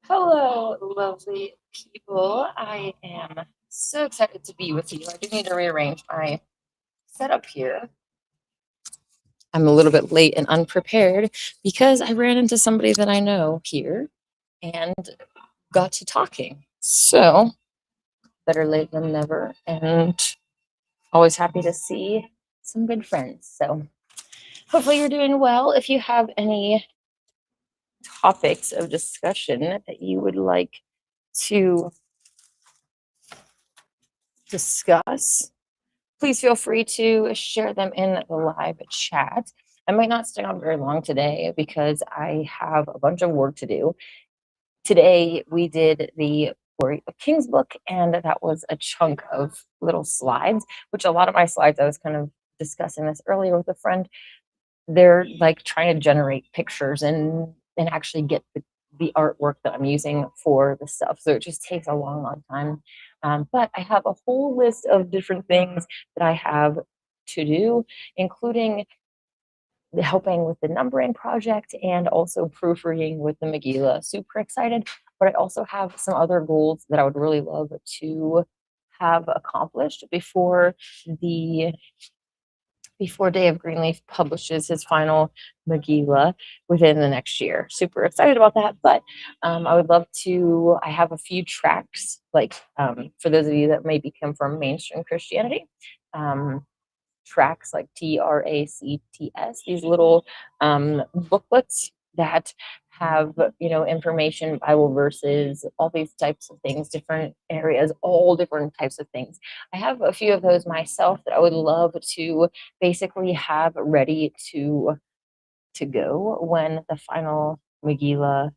Hello, lovely people. I am so excited to be with you. I do need to rearrange my setup here. I'm a little bit late and unprepared because I ran into somebody that I know here and got to talking. So, better late than never, and always happy to see some good friends. So, hopefully, you're doing well. If you have any topics of discussion that you would like to discuss, please feel free to share them in the live chat. I might not stay on very long today because I have a bunch of work to do. Today we did the Warrior of Kings book, and that was a chunk of little slides, which a lot of my slides, I was kind of discussing this earlier with a friend, they're like trying to generate pictures and actually get the artwork that I'm using for the stuff. So it just takes a long time. But I have a whole list of different things that I have to do, including helping with the numbering project and also proofreading with the Megillah. Super excited. But I also have some other goals that I would really love to have accomplished the before Dave Greenleaf publishes his final Megillah within the next year. Super excited about that. But I would love to. I have a few tracks, like for those of you that maybe come from mainstream Christianity, tracks like TRACTS, these little booklets that have information, Bible verses, all these types of things, different areas, all different types of things. I have a few of those myself that I would love to basically have ready to go when the final Megillah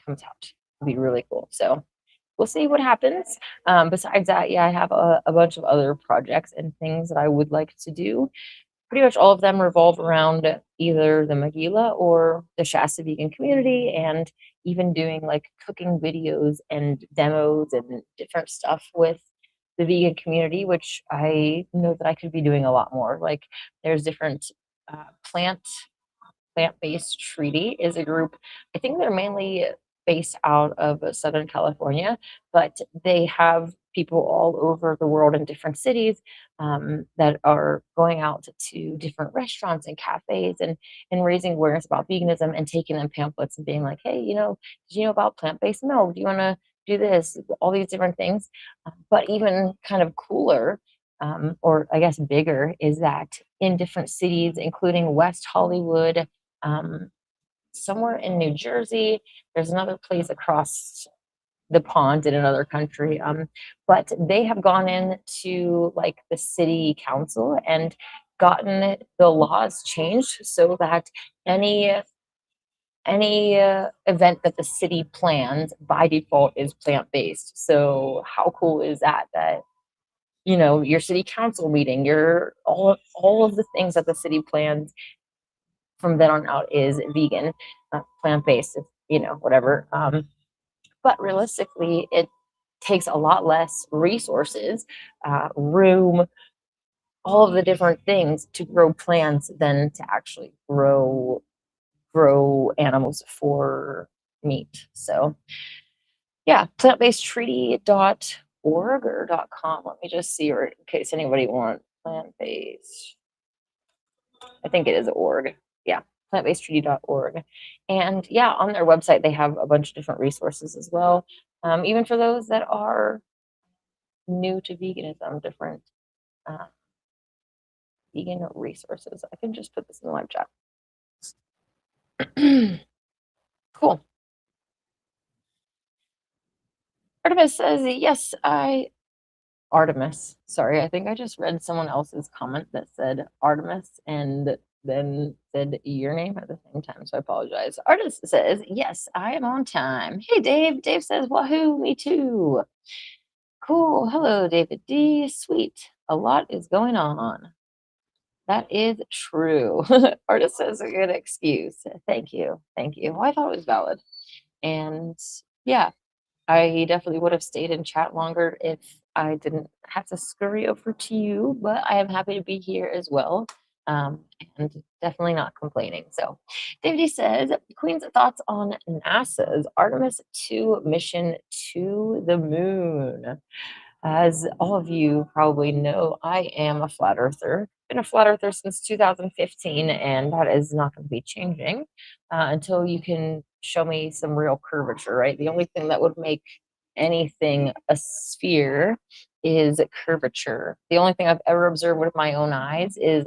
comes out. It'll be really cool. So we'll see what happens. Besides that, yeah, I have a bunch of other projects and things that I would like to do. Pretty much all of them revolve around either the Megillah or the Shasta vegan community, and even doing like cooking videos and demos and different stuff with the vegan community, which I know that I could be doing a lot more. Like there's different plant Plant-Based Treaty is a group. I think they're mainly based out of Southern California, but they have people all over the world in different cities that are going out to different restaurants and cafes and raising awareness about veganism and taking them pamphlets and being like, hey, did you know about plant-based milk? Do you want to do this? All these different things. But even kind of cooler, or I guess bigger, is that in different cities, including West Hollywood, um, somewhere in New Jersey. There's another place across the pond in another country. But they have gone into like the city council and gotten the laws changed so that any event that the city plans by default is plant-based. So how cool is that? That your city council meeting, your all of the things that the city plans from then on out is vegan, plant-based, whatever. But realistically, it takes a lot less resources, room, all of the different things to grow plants than to actually grow animals for meat. So yeah, plantbasedtreaty.org or .com. Let me just see, or in case anybody wants plant-based. I think it is org. Yeah, plantbasedtreaty.org. And yeah, on their website, they have a bunch of different resources as well. Even for those that are new to veganism, different uh, vegan resources. I can just put this in the live chat. Cool. Artemis says, yes, Artemis. Sorry, I think I just read someone else's comment that said Artemis and then said your name at the same time. So I apologize. Artist says, yes, I am on time. Hey, Dave. Dave says, wahoo, me too. Cool. Hello, David D. Sweet. A lot is going on. That is true. Artist says a good excuse. Thank you. Thank you. Well, I thought it was valid. And yeah, I definitely would have stayed in chat longer if I didn't have to scurry over to you, but I am happy to be here as well. um, and definitely not complaining. So, David says, Queen's thoughts on NASA's Artemis 2 mission to the moon. As all of you probably know, I am a flat earther. Been a flat earther since 2015, and that is not going to be changing until you can show me some real curvature, right? The only thing that would make anything a sphere is curvature. The only thing I've ever observed with my own eyes is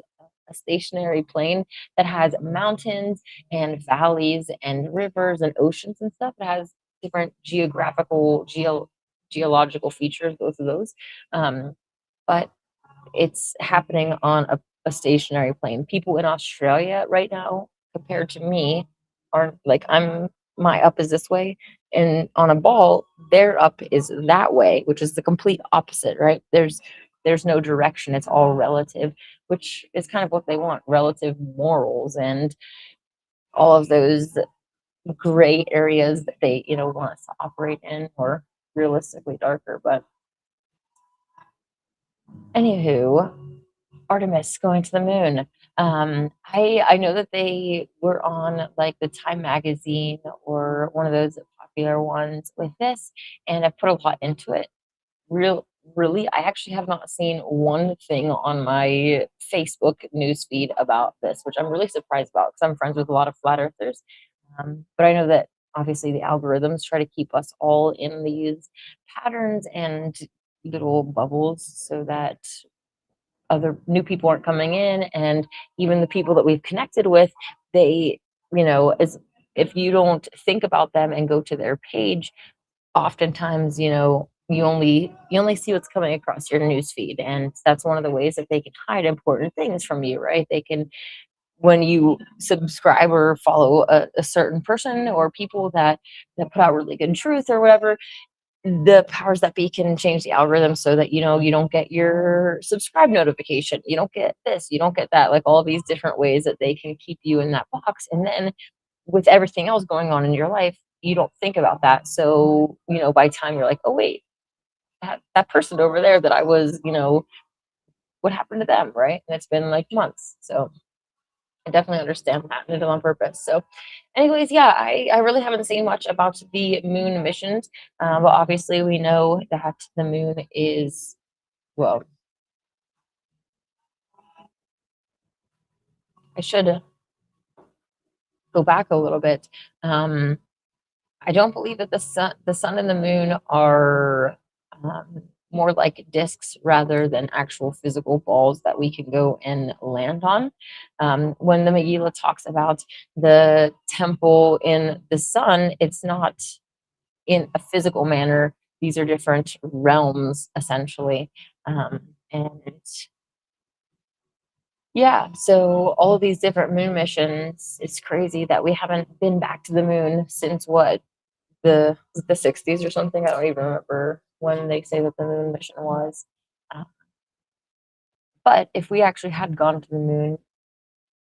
a stationary plane that has mountains and valleys and rivers and oceans and stuff. It has different geological features, both of those. But it's happening on a stationary plane. People in Australia right now, compared to me, are like, my up is this way, and on a ball, their up is that way, which is the complete opposite, right? There's no direction, it's all relative, which is kind of what they want, relative morals and all of those gray areas that they, want us to operate in, or realistically darker. But anywho, Artemis going to the moon. I know that they were on like the Time magazine or one of those popular ones with this, and I put a lot into it. Real, really, I actually have not seen one thing on my Facebook newsfeed about this, which I'm really surprised about because I'm friends with a lot of flat earthers. But I know that obviously the algorithms try to keep us all in these patterns and little bubbles so that other new people aren't coming in, and even the people that we've connected with, they, as if you don't think about them and go to their page, oftentimes, you only see what's coming across your news feed, and that's one of the ways that they can hide important things from you, right? They can, when you subscribe or follow a certain person or people that put out really good truth or whatever, the powers that be can change the algorithm so that you don't get your subscribe notification, you don't get this, you don't get that, like all these different ways that they can keep you in that box. And then with everything else going on in your life, you don't think about that. So by the time you're like, oh wait, that person over there that I was, what happened to them, right? And it's been like months. So I definitely understand that and did it on purpose. So, anyways, yeah, I really haven't seen much about the moon missions, but obviously we know that the moon is, well, I should go back a little bit. I don't believe that the sun and the moon are more like discs rather than actual physical balls that we can go and land on. When the Megillah talks about the temple in the sun, it's not in a physical manner. These are different realms, essentially. And yeah, so all of these different moon missions, it's crazy that we haven't been back to the moon since what, the 60s or something. I don't even remember when they say that the moon mission was. Uh, but if we actually had gone to the moon,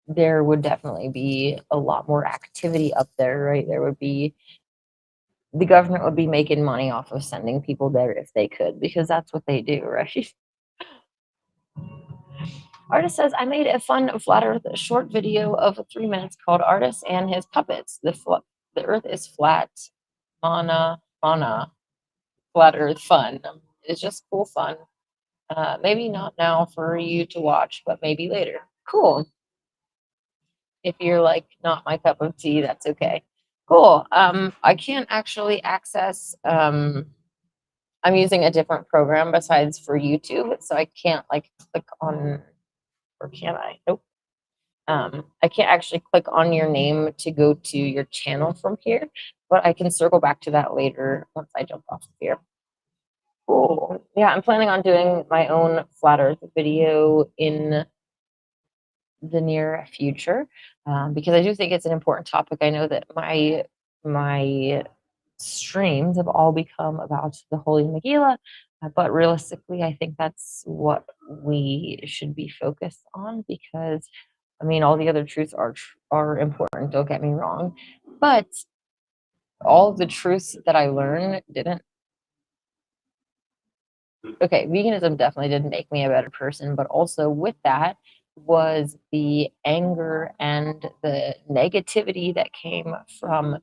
there would definitely be a lot more activity up there, right? The government would be making money off of sending people there if they could, because that's what they do, right? Artist says, I made a fun flat earth short video of 3 minutes called Artist and His Puppets. The earth is flat. Mana, flat earth fun. It's just cool fun. Maybe not now for you to watch, but maybe later. Cool. If you're like not my cup of tea, that's okay. Cool. I can't actually access I'm using a different program besides for YouTube, so I can't like click on, or can I? Nope. I can't actually click on your name to go to your channel from here, but I can circle back to that later once I jump off of here. Cool. Yeah, I'm planning on doing my own flat earth video in the near future, because I do think it's an important topic. I know that my streams have all become about the Holy Megillah, but realistically, I think that's what we should be focused on, because I mean, all the other truths are important. Don't get me wrong, but all of the truths that I learned didn't. Okay, veganism definitely didn't make me a better person, but also with that, was the anger and the negativity that came from,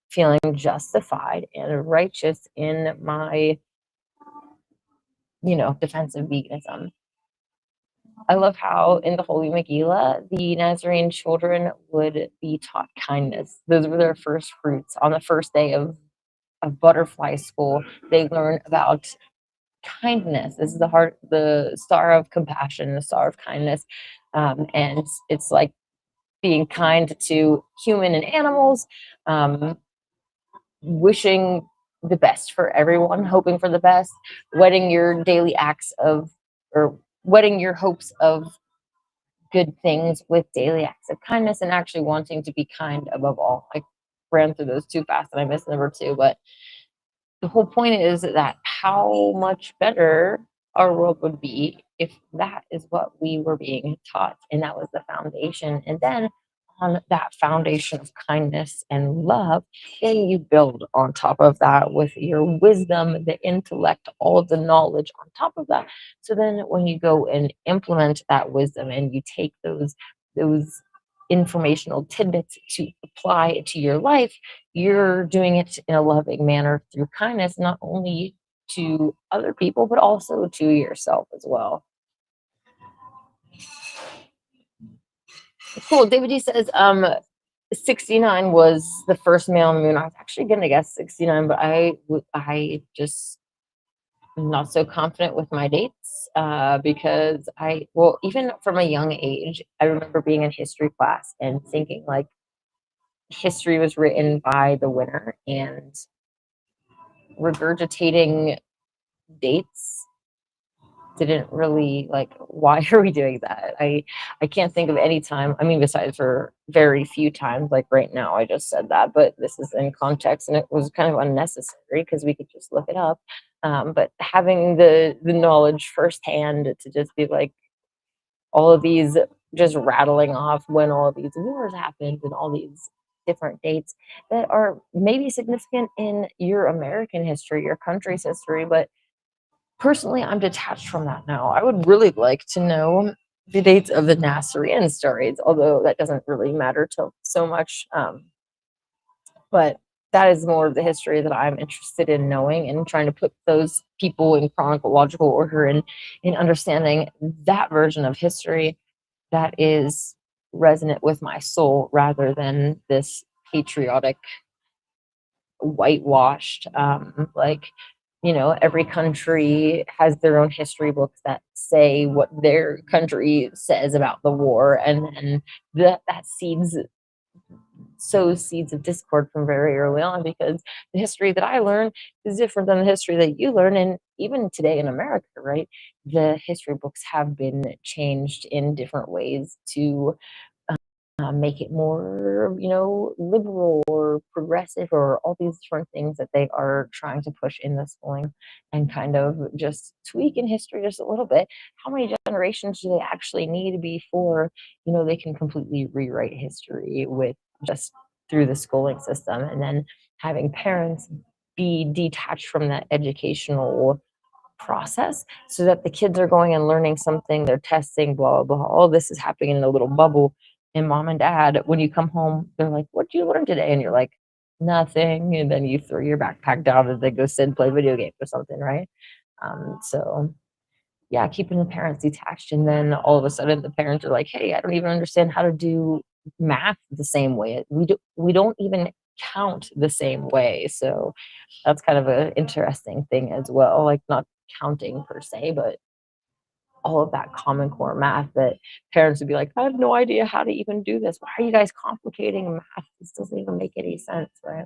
feeling justified and righteous in my, defensive veganism. I love how in the Holy Megillah, the Nazarene children would be taught kindness. Those were their first fruits. On the first day of butterfly school, they learn about kindness. This is the star of compassion, the star of kindness. And it's like being kind to human and animals, wishing the best for everyone, hoping for the best, wedding your daily acts of, or wedding your hopes of good things with daily acts of kindness, and actually wanting to be kind above all. I ran through those too fast and I missed number two, but the whole point is that how much better our world would be if that is what we were being taught and that was the foundation. And then on that foundation of kindness and love, then you build on top of that with your wisdom, the intellect, all of the knowledge on top of that. So then when you go and implement that wisdom and you take those informational tidbits to apply to your life, you're doing it in a loving manner through kindness, not only to other people, but also to yourself as well. Cool. David D says, 69 was the first male on the moon. I was actually going to guess 69, but I just am not so confident with my dates, because well, even from a young age, I remember being in history class and thinking like history was written by the winner, and regurgitating dates didn't really, like, why are we doing that? I can't think of any time, I mean, besides for very few times, like right now I just said that, but this is in context and it was kind of unnecessary because we could just look it up. But having the knowledge firsthand to just be like, all of these, just rattling off when all of these wars happened and all these different dates that are maybe significant in your American history, your country's history, but personally, I'm detached from that now. I would really like to know the dates of the Nasserean stories, although that doesn't really matter to so much. But that is more of the history that I'm interested in knowing and trying to put those people in chronological order and in understanding that version of history that is resonant with my soul rather than this patriotic whitewashed, like, every country has their own history books that say what their country says about the war, and then that sows seeds of discord from very early on, because the history that I learn is different than the history that you learn. And even today in America, right, the history books have been changed in different ways to make it more, liberal or progressive, or all these different things that they are trying to push in the schooling, and kind of just tweak in history just a little bit. How many generations do they actually need before, they can completely rewrite history with just through the schooling system, and then having parents be detached from that educational process so that the kids are going and learning something, they're testing, blah, blah, blah. All this is happening in a little bubble. And mom and dad, when you come home, they're like, what did you learn today? And you're like, nothing. And then you throw your backpack down and they go sit and play video games or something, right? So yeah, keeping the parents detached. And then all of a sudden the parents are like, hey, I don't even understand how to do math the same way. We don't even count the same way. So that's kind of an interesting thing as well. Like, not counting per se, but all of that common core math that parents would be like, I have no idea how to even do this. Why are you guys complicating math? This doesn't even make any sense, right?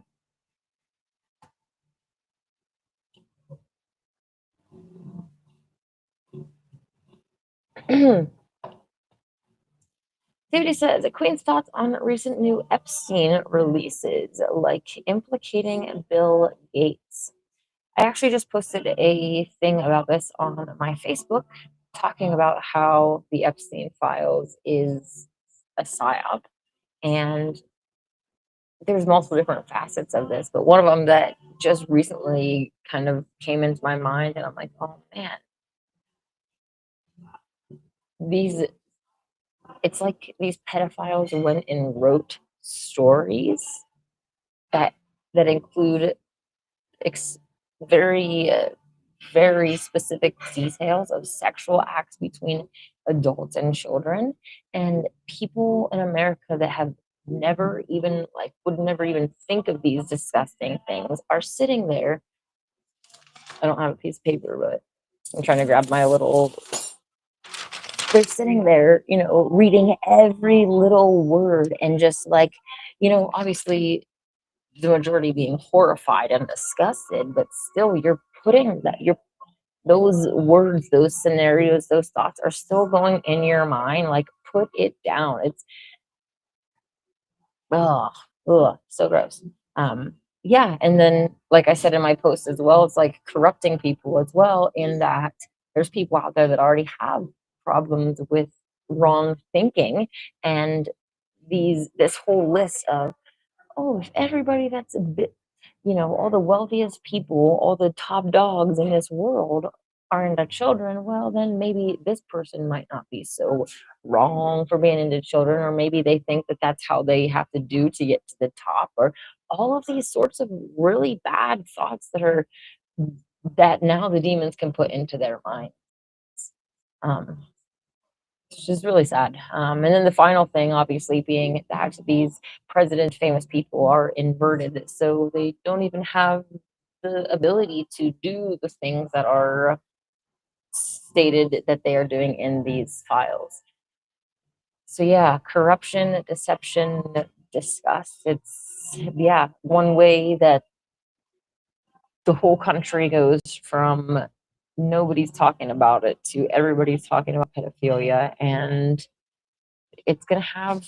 David says, Queen's thoughts on recent new Epstein releases, like implicating Bill Gates. I actually just posted a thing about this on my Facebook, talking about how the Epstein files is a psyop. And there's multiple different facets of this, but one of them that just recently kind of came into my mind, and I'm like, oh man, these it's like these pedophiles went and wrote stories that include ex- very very specific details of sexual acts between adults and children, and people in America that have never even like would never even think of these disgusting things are sitting there. I don't have a piece of paper, but I'm trying to grab my little. They're sitting there, reading every little word and just like, obviously the majority being horrified and disgusted, but still you're putting that you're those words, those scenarios, those thoughts are still going in your mind. Like, put it down. It's ugh, ugh, so gross. Yeah, and then like I said in my post as well, it's like corrupting people as well, in that there's people out there that already have problems with wrong thinking, and this whole list of, oh, if everybody that's a bit, all the wealthiest people, all the top dogs in this world are into children, well, then maybe this person might not be so wrong for being into children, or maybe they think that that's how they have to do to get to the top, or all of these sorts of really bad thoughts that now the demons can put into their mind. Um, it's just really sad. And then the final thing, obviously, being that these president famous people are inverted, so they don't even have the ability to do the things that are stated that they are doing in these files. So yeah, corruption, deception, disgust. It's yeah, one way that the whole country goes from nobody's talking about it to everybody's talking about pedophilia, and it's gonna have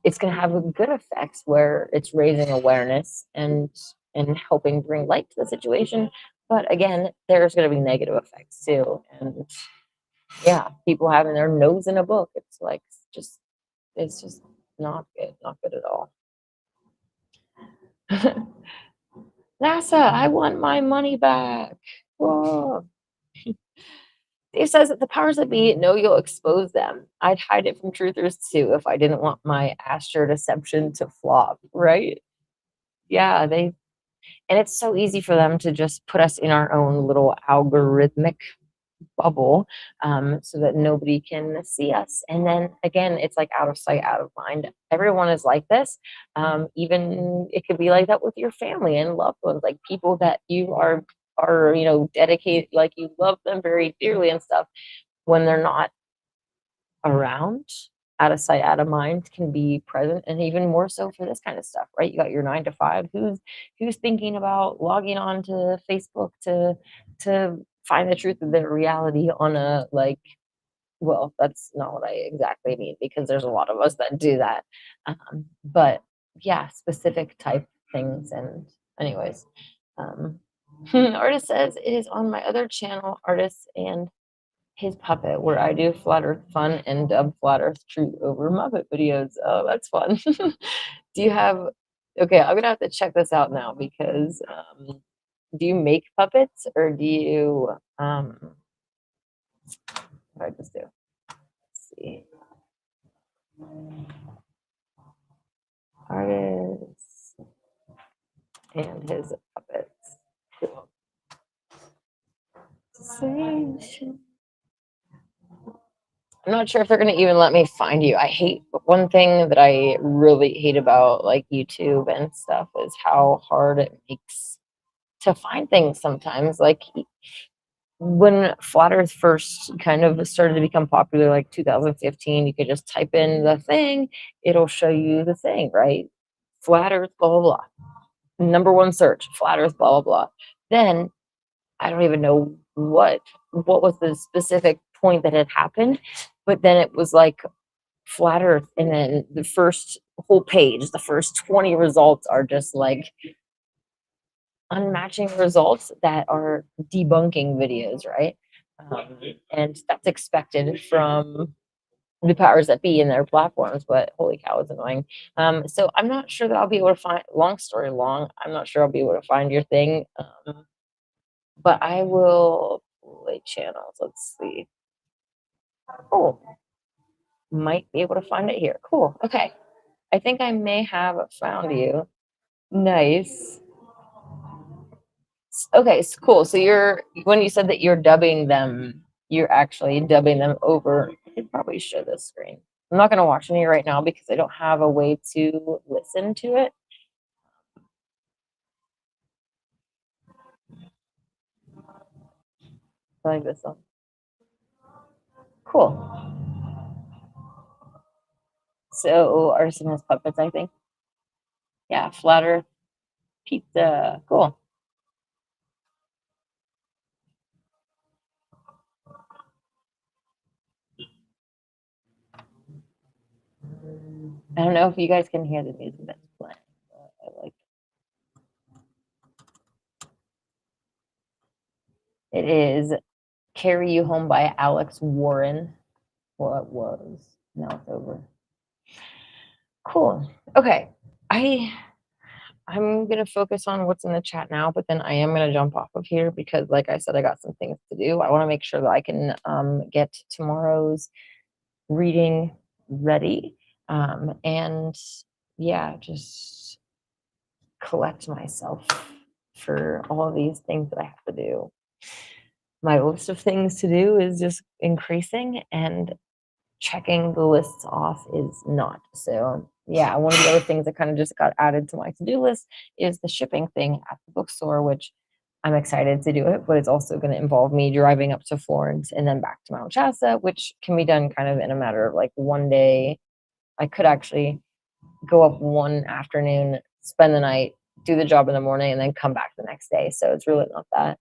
it's going to have a good effects where it's raising awareness and helping bring light to the situation. But again, there's going to be negative effects too. And yeah, people having their nose in a book, it's like just it's just not good at all. NASA, I want my money back. Whoa. Dave says that the powers that be know you'll expose them. I'd hide it from truthers too if I didn't want my astro deception to flop, right? Yeah, and it's so easy for them to just put us in our own little algorithmic bubble, so that nobody can see us. And then again, it's like out of sight, out of mind. Everyone is like this. Even it could be like that with your family and loved ones, like people that you are dedicated, like you love them very dearly and stuff. When they're not around, out of sight, out of mind can be present, and even more so for this kind of stuff, right? You got your 9 to 5. Who's thinking about logging on to Facebook to find the truth of their reality on a like? Well, that's not what I exactly mean, because there's a lot of us that do that. But yeah, specific type things. And anyways, um, artist says it is on my other channel, artists and his puppet, where I do flat earth fun and dub flat earth truth over Muppet videos. Oh, that's fun. Do you have okay, I'm gonna have to check this out now, because do you make puppets, or do you what did I just do? Let's see. Artists and his puppets. Cool. I'm not sure if they're gonna even let me find you. I hate one thing that I really hate about like YouTube and stuff is how hard it makes to find things sometimes. Like when flat earth first kind of started to become popular, like 2015, you could just type in the thing, it'll show you the thing, right? Flat earth, blah blah blah. Number one search, flat earth, blah blah blah. Then I don't even know what was the specific point that had happened, but then it was like flat earth, and then the first whole page, the first 20 results are just like unmatching results that are debunking videos, right? And that's expected from the powers that be in their platforms, but holy cow, it's annoying. So I'm not sure that I'll be able to find, long story long, I'm not sure I'll be able to find your thing, but I will play channels. Let's see. Cool. Might be able to find it here. Cool. Okay. I think I may have found you. Nice. Okay, cool. So when you said that you're dubbing them, you're actually dubbing them over. I could probably show this screen. I'm not going to watch any right now because I don't have a way to listen to it. Like this one. Cool. So Artisan has puppets, I think. Yeah, flat earth pizza. Cool. I don't know if you guys can hear the music that's playing, but I like it. It is Carry You Home by Alex Warren. Well, it was. Now it's over. Cool. Okay. I'm gonna focus on what's in the chat now, but then I am gonna jump off of here because, like I said, I got some things to do. I want to make sure that I can get tomorrow's reading ready, and yeah, just collect myself for all of these things that I have to do. My list of things to do is just increasing, and checking the lists off is not. So yeah, one of the other things that kind of just got added to my to-do list is the shipping thing at the bookstore, which I'm excited to do it, but it's also going to involve me driving up to Florence and then back to Mount Shasta, which can be done kind of in a matter of like one day. I could actually go up one afternoon, spend the night, do the job in the morning, and then come back the next day. So it's really not that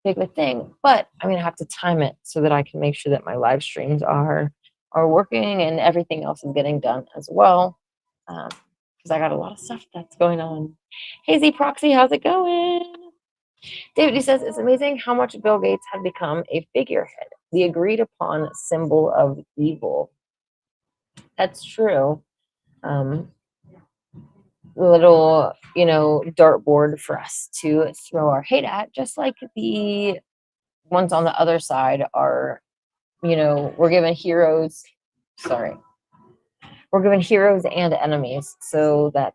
big of a thing. But I'm gonna have to time it so that I can make sure that my live streams are working and everything else is getting done as well. Because I got a lot of stuff that's going on. Hazy Proxy, how's it going? David, he says, it's amazing how much Bill Gates had become a figurehead, the agreed upon symbol of evil. That's true. Little, dartboard for us to throw our hate at, just like the ones on the other side are, we're given heroes. Sorry. We're given heroes and enemies so that,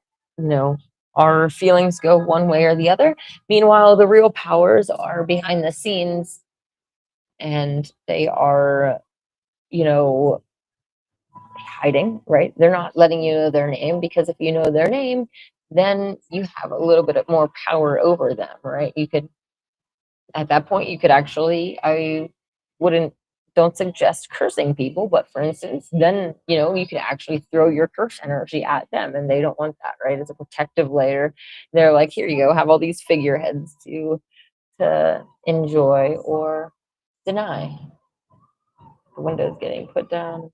our feelings go one way or the other. Meanwhile, the real powers are behind the scenes and they are, hiding, right? They're not letting you know their name because if you know their name, then you have a little bit more power over them, right? You could, at that point, you could actually, don't suggest cursing people, but for instance, then, you could actually throw your curse energy at them and they don't want that, right? It's a protective layer. They're like, here you go, have all these figureheads to enjoy or deny. The window's getting put down.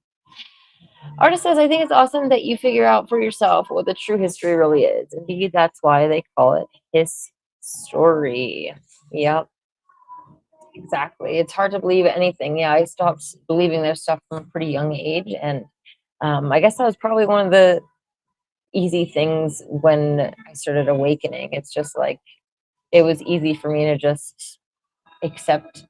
Artist says, I think it's awesome that you figure out for yourself what the true history really is. Indeed, that's why they call it his story. Yep, exactly. It's hard to believe anything. Yeah, I stopped believing their stuff from a pretty young age. And I guess that was probably one of the easy things when I started awakening. It's just like, it was easy for me to just accept.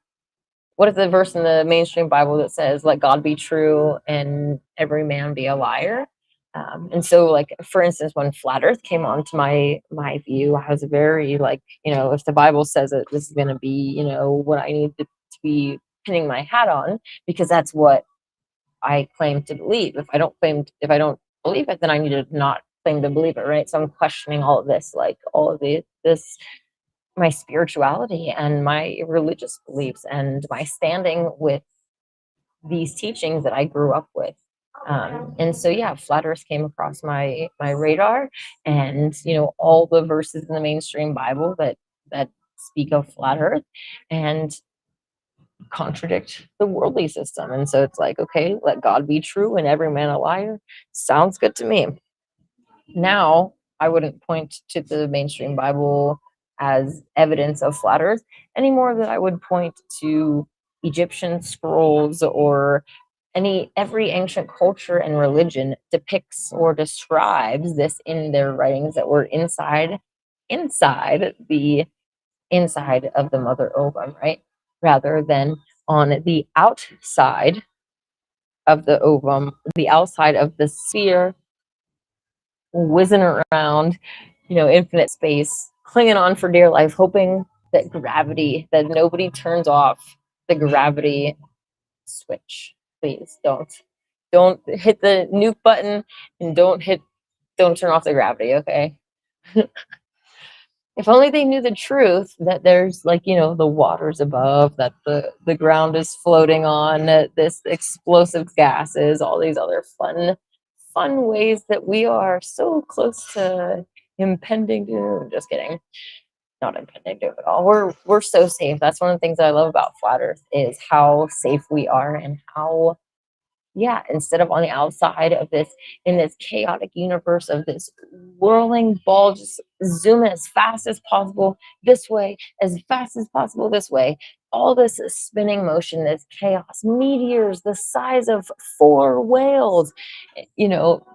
What is the verse in the mainstream Bible that says, let God be true and every man be a liar? And so, like, for instance, when flat earth came onto my view, I was very like, if the Bible says it, this is going to be, what I need to be pinning my hat on, because that's what I claim to believe. If I don't believe it, then I need to not claim to believe it, right? So I'm questioning all of this, like all of this my spirituality and my religious beliefs and my standing with these teachings that I grew up with. And so, yeah, flat earth came across my radar, and all the verses in the mainstream Bible that speak of flat earth and contradict the worldly system. And so it's like, okay, let God be true and every man a liar. Sounds good to me. Now, I wouldn't point to the mainstream Bible as evidence of flat earth any more than I would point to Egyptian scrolls or every ancient culture and religion depicts or describes this in their writings that were inside the inside of the mother ovum, right? Rather than on the outside of the ovum, the outside of the sphere, whizzing around, infinite space, clinging on for dear life, hoping that that nobody turns off the gravity switch. Please don't hit the nuke button, and don't turn off the gravity, okay? If only they knew the truth, that there's, the waters above, that the ground is floating on, this explosive gases, all these other fun ways that we are so close to impending doom. Just kidding. Not impending doom at all. We're so safe. That's one of the things that I love about flat Earth, is how safe we are, and how, yeah, instead of on the outside of this, in this chaotic universe of this whirling ball, just zoom as fast as possible this way, as fast as possible this way. All this spinning motion, this chaos, meteors the size of 4 whales, you know,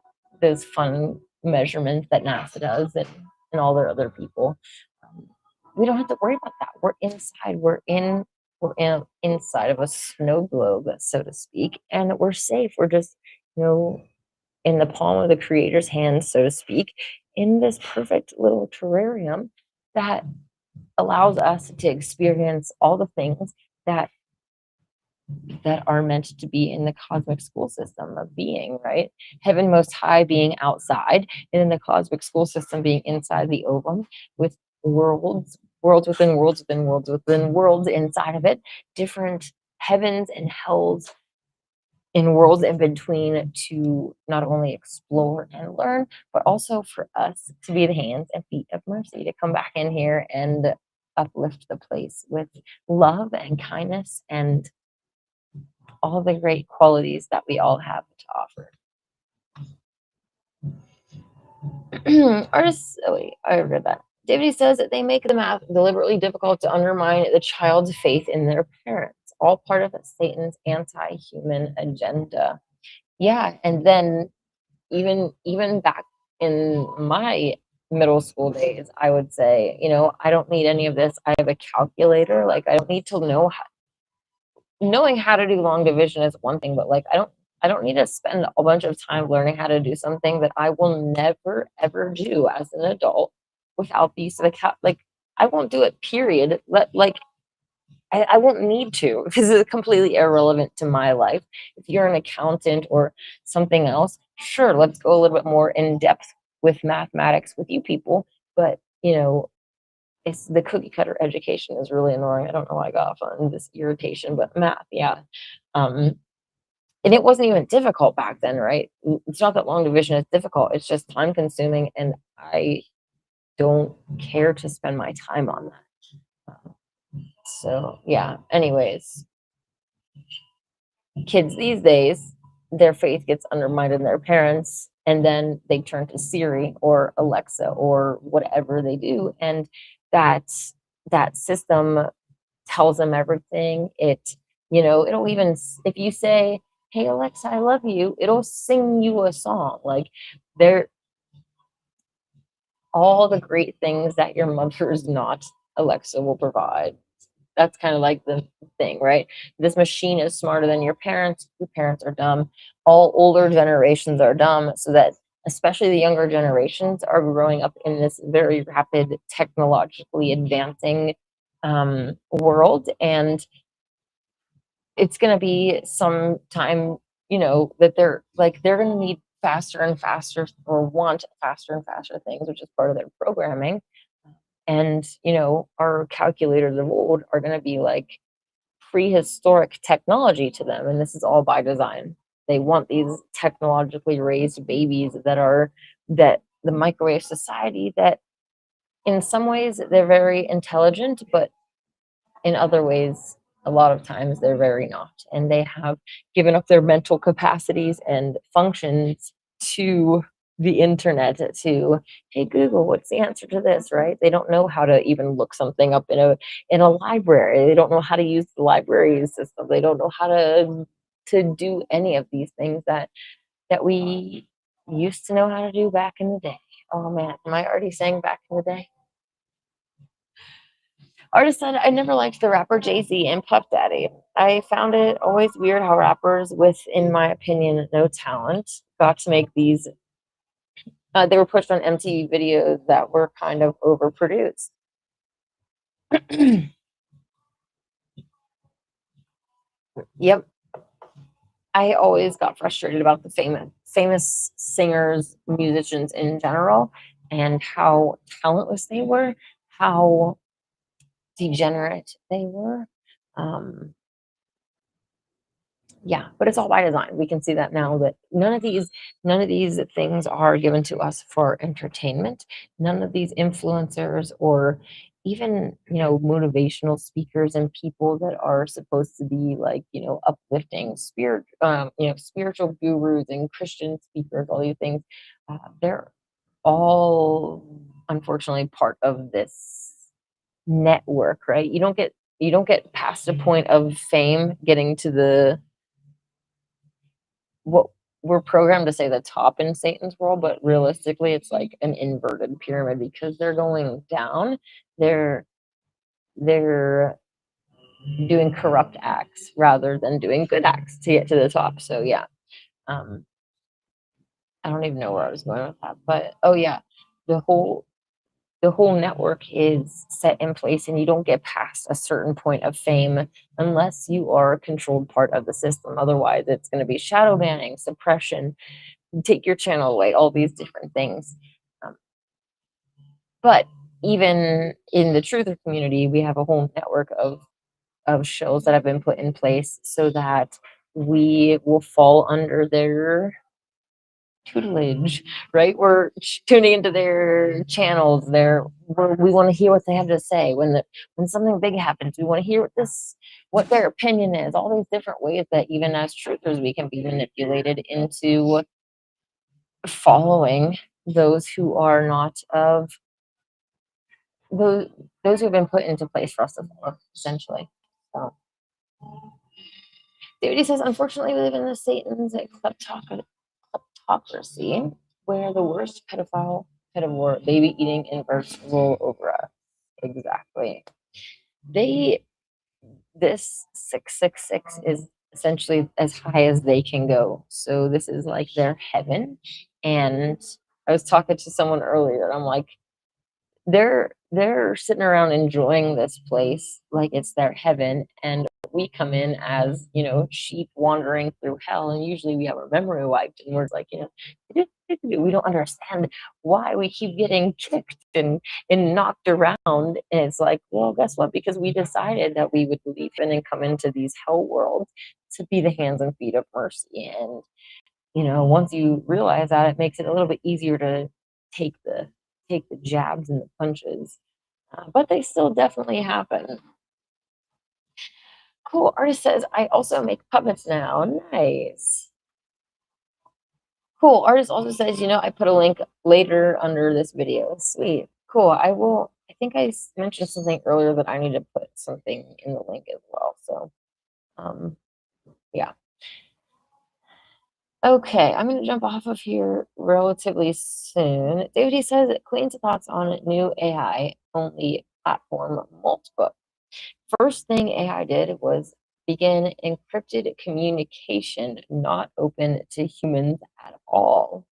those fun measurements that NASA does, and all their other people. Um, we don't have to worry about that. We're inside. Inside of a snow globe, so to speak, and we're safe. We're just, you know, in the palm of the creator's hand, so to speak, in this perfect little terrarium that allows us to experience all the things that are meant to be in the cosmic school system of being, right? Heaven most high being outside, and in the cosmic school system being inside the ovum, with worlds within worlds within worlds within worlds inside of it, different heavens and hells in worlds in between, to not only explore and learn, but also for us to be the hands and feet of mercy, to come back in here and uplift the place with love and kindness and all the great qualities that we all have to offer. Artists, oh wait, I read that. David says that they make the math deliberately difficult to undermine the child's faith in their parents, all part of Satan's anti-human agenda. Yeah, and then even back in my middle school days, I would say, I don't need any of this. I have a calculator. Like, I don't need to know knowing how to do long division is one thing, but like, I don't need to spend a bunch of time learning how to do something that I will never ever do as an adult without the use of like, I won't do it, period. I won't need to, because it's completely irrelevant to my life. If you're an accountant or something else, sure, let's go a little bit more in depth with mathematics with you people. But, it's the cookie cutter education is really annoying. I don't know why I got off on this irritation, but math, yeah. And it wasn't even difficult back then, right? It's not that long division is difficult. It's just time consuming, and I don't care to spend my time on that. So yeah, anyways, kids these days, their faith gets undermined in their parents, and then they turn to Siri or Alexa or whatever they do, and that system tells them everything. It'll even, if you say, "Hey Alexa, I love you," it'll sing you a song. Like, they're all the great things that your mother's not, Alexa will provide. That's kind of like the thing, right? This machine is smarter than your parents. Your parents are dumb. All older generations are dumb, so that especially the younger generations are growing up in this very rapid, technologically advancing world. And it's going to be some time, that they're going to need faster and faster, or want faster and faster things, which is part of their programming. And, our calculators of old are going to be like prehistoric technology to them. And this is all by design. They want these technologically raised babies that the microwave society, that in some ways they're very intelligent, but in other ways, a lot of times they're very not. And they have given up their mental capacities and functions to the internet, to, hey Google, what's the answer to this, right? They don't know how to even look something up in a library. They don't know how to use the library system. They don't know how to do any of these things that we used to know how to do back in the day. Oh man, am I already saying back in the day? Artist said, I never liked the rapper Jay-Z and Puff Daddy. I found it always weird how rappers with, in my opinion, no talent got to make these. They were pushed on MTV videos that were kind of overproduced. Yep. I always got frustrated about the famous singers, musicians in general, and how talentless they were, how degenerate they were. Um, yeah, but it's all by design. We can see that now that none of these things are given to us for entertainment. None of these influencers or even, motivational speakers and people that are supposed to be like, uplifting spiritual gurus and Christian speakers, all these things, they're all unfortunately part of this network, right? You don't get past a point of fame getting to the what we're programmed to say the top in Satan's world, but realistically, it's like an inverted pyramid because they're going down. They're they're doing corrupt acts rather than doing good acts to get to the top. So yeah, um, I don't even know where I was going with that, but oh yeah, the whole the whole network is set in place, and you don't get past a certain point of fame unless you are a controlled part of the system. Otherwise, it's going to be shadow banning, suppression, take your channel away, all these different things. Um, but even in the truther community, we have a whole network of shows that have been put in place so that we will fall under their tutelage, right? We're tuning into their channels. We want to hear what they have to say when something big happens. We want to hear what their opinion is. All these different ways that even as truthers we can be manipulated into following those who are not of those those who have been put into place for us to follow, essentially. So David says, unfortunately, we live in the Satan's kleptocracy, where the worst pedivore, baby eating inverts rule over us. Exactly. They This 666 is essentially as high as they can go. So this is like their heaven. And I was talking to someone earlier, and I'm like, they're sitting around enjoying this place like it's their heaven, and we come in as sheep wandering through hell, and usually we have our memory wiped and we're like, we don't understand why we keep getting kicked and knocked around. And it's like, well, guess what, because we decided that we would leave and come into these hell worlds to be the hands and feet of mercy. And once you realize that, it makes it a little bit easier to take the take the jabs and the punches, but they still definitely happen. Cool. Artist says, I also make puppets now. Nice. Cool. Artist also says, I put a link later under this video. Sweet. Cool. I think I mentioned something earlier that I need to put something in the link as well. So, yeah. Okay, I'm gonna jump off of here relatively soon. David says, Queen's thoughts on new AI only platform Multibook. First thing AI did was begin encrypted communication not open to humans at all,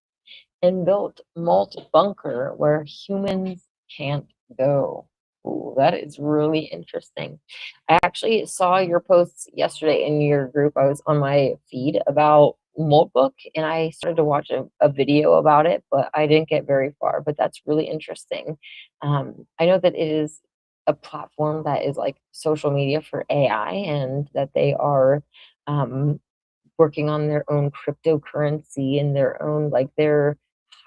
and built Malt Bunker where humans can't go. Ooh, that is really interesting. I actually saw your posts yesterday in your group. I was on my feed about Moltbook, and I started to watch a video about it, but I didn't get very far. But that's really interesting. I know that it is a platform that is like social media for AI, and that they are um, working on their own cryptocurrency and their own, like, they're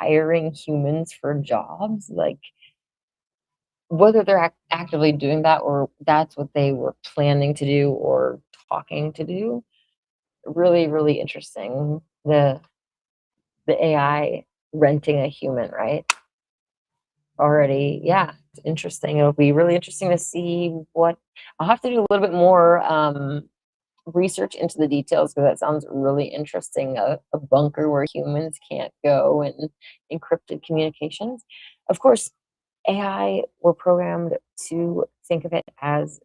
hiring humans for jobs, like, whether they're actively doing that or that's what they were planning to do or talking to do. Really, really interesting. The AI renting a human, right? Already, yeah, it's interesting. It'll be really interesting to see what I'll have to do a little bit more research into the details, because that sounds really interesting. A bunker where humans can't go, and encrypted communications. Of course, AI, we're programmed to think of it as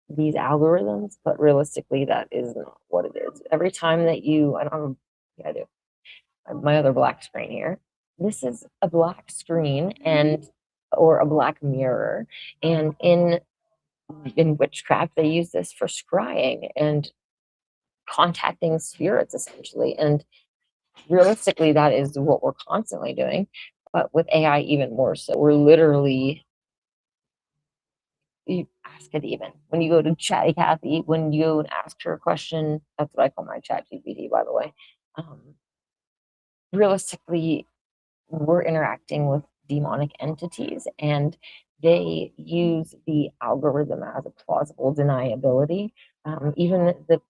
these algorithms, but realistically, that is not what it is. Every time that I don't know, yeah, I do. I have my other black screen here. This is a black screen or a black mirror. And in witchcraft, they use this for scrying and contacting spirits essentially. And realistically, that is what we're constantly doing. But with AI, even more so, we're literally, you ask it even. When you go to Chatty Cathy, when you go and ask her a question, that's what I call my Chat GPT, by the way. Um, realistically, we're interacting with demonic entities, and they use the algorithm as a plausible deniability. Even the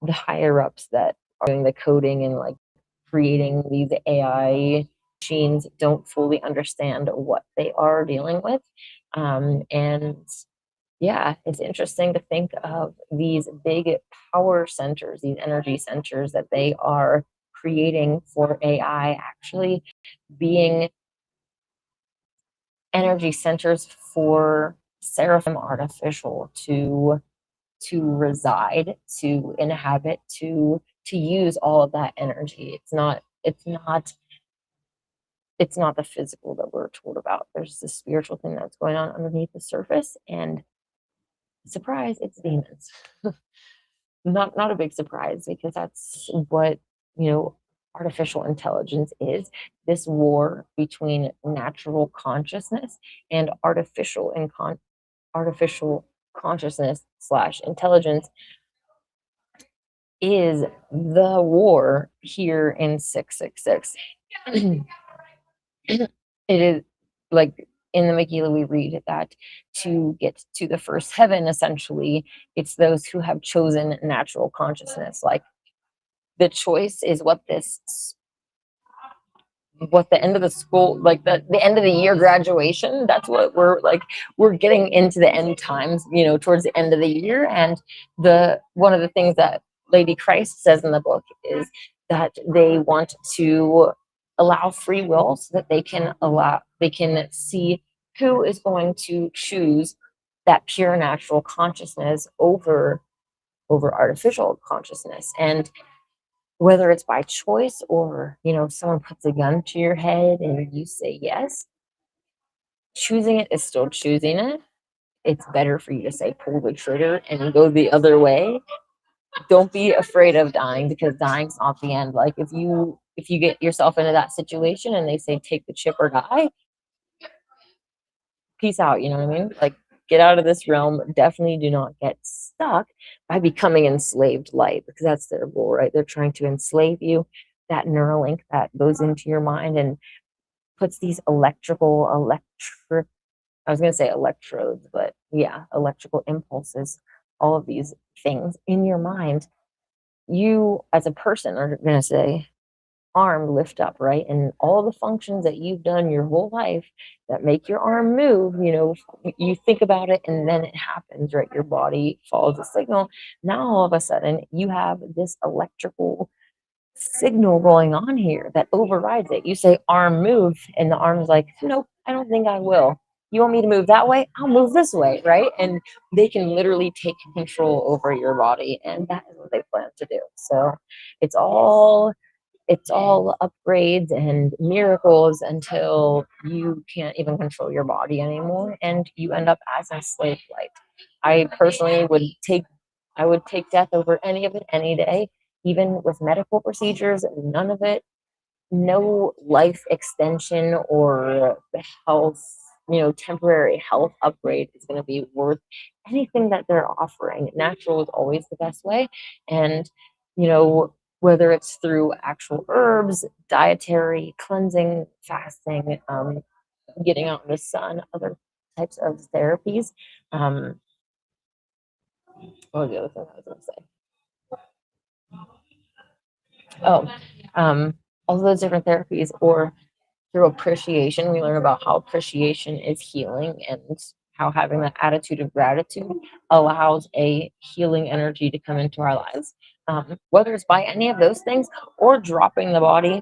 the higher ups that are doing the coding and like creating these AI machines don't fully understand what they are dealing with. And yeah, it's interesting to think of these big power centers, these energy centers that they are creating for AI actually being energy centers for seraphim artificial to reside, to inhabit, to use all of that energy. It's not the physical that we're told about. There's this spiritual thing that's going on underneath the surface, and surprise, it's demons. Not a big surprise, because that's what, you know, artificial intelligence is. This war between natural consciousness and artificial consciousness slash intelligence is the war here in 666. It is like in the Megillah, we read that to get to the first heaven, essentially, it's those who have chosen natural consciousness. Like the choice is what the end of the school, like the end of the year graduation, that's what we're like. We're getting into the end times, towards the end of the year. And the one of the things that Lady Christ says in the book is that they want to allow free will so that they can see who is going to choose that pure natural consciousness over artificial consciousness. And whether it's by choice or, someone puts a gun to your head and you say yes, choosing it is still choosing it. It's better for you to say pull the trigger and go the other way. Don't be afraid of dying, because dying's not the end. Like if you get yourself into that situation and they say take the chip or die, peace out, you know what I mean? Like, get out of this realm. Definitely do not get stuck by becoming enslaved light, because that's their goal, right? They're trying to enslave you. That Neuralink that goes into your mind and puts these I was going to say electrodes, but yeah, electrical impulses, all of these things in your mind. You as a person are going to say, arm lift up, right? And all the functions that you've done your whole life that make your arm move, you think about it and then it happens, right? Your body follows the signal. Now all of a sudden you have this electrical signal going on here that overrides it. You say arm move, and the arm is like, nope, I don't think I will. You want me to move that way? I'll move this way, right? And they can literally take control over your body, and that is what they plan to do. So it's all upgrades and miracles until you can't even control your body anymore and you end up as enslaved light. I personally would take death over any of it any day, even with medical procedures. None of it, no life extension or health, temporary health upgrade is going to be worth anything that they're offering. Natural is always the best way. And, whether it's through actual herbs, dietary cleansing, fasting, getting out in the sun, other types of therapies. What was the other thing I was going to say? Oh, all those different therapies, or through appreciation, we learn about how appreciation is healing, and how having that attitude of gratitude allows a healing energy to come into our lives. Whether it's by any of those things or dropping the body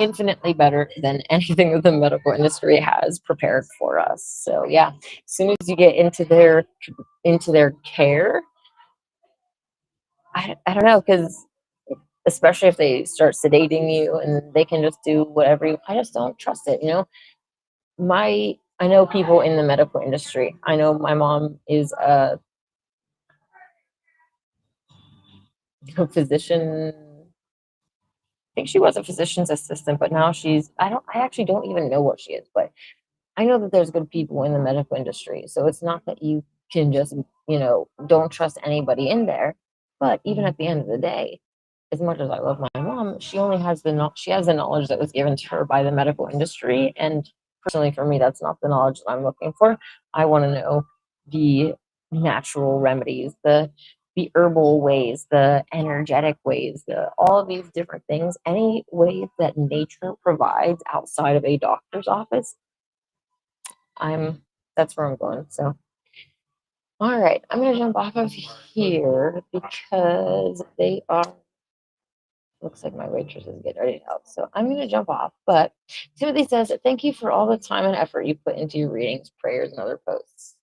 infinitely better than anything that the medical industry has prepared for us. So yeah, as soon as you get into their care, I don't know, because especially if they start sedating you and they can just do whatever I just don't trust it. I know people in the medical industry. I know my mom is a physician. I think she was a physician's assistant, but now I actually don't even know what she is, but I know that there's good people in the medical industry. So it's not that you can just, don't trust anybody in there. But even at the end of the day, as much as I love my mom, she has the knowledge that was given to her by the medical industry. And personally, for me, that's not the knowledge that I'm looking for. I want to know the natural remedies, the herbal ways, the energetic ways, all of these different things, any ways that nature provides outside of a doctor's office. I'm That's where I'm going. So, all right, I'm gonna jump off of here because they are. Looks like my waitress is getting ready out, so I'm gonna jump off. But Timothy says, "Thank you for all the time and effort you put into your readings, prayers, and other posts."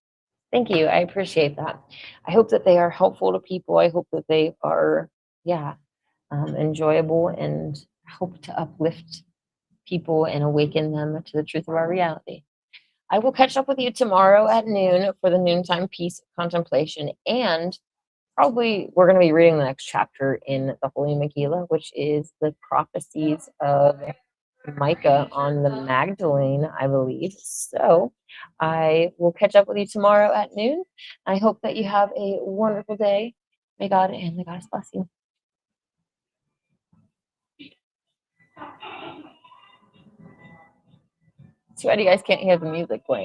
Thank you. I appreciate that. I hope that they are helpful to people. I hope that they are, yeah, enjoyable, and hope to uplift people and awaken them to the truth of our reality. I will catch up with you tomorrow at noon for the noontime peace contemplation. And probably we're going to be reading the next chapter in the Holy Megillah, which is the prophecies of Micah on the Magdalene, I believe. So I will catch up with you tomorrow at noon. I hope that you have a wonderful day. May God and the Goddess bless you. Too bad you guys can't hear the music playing.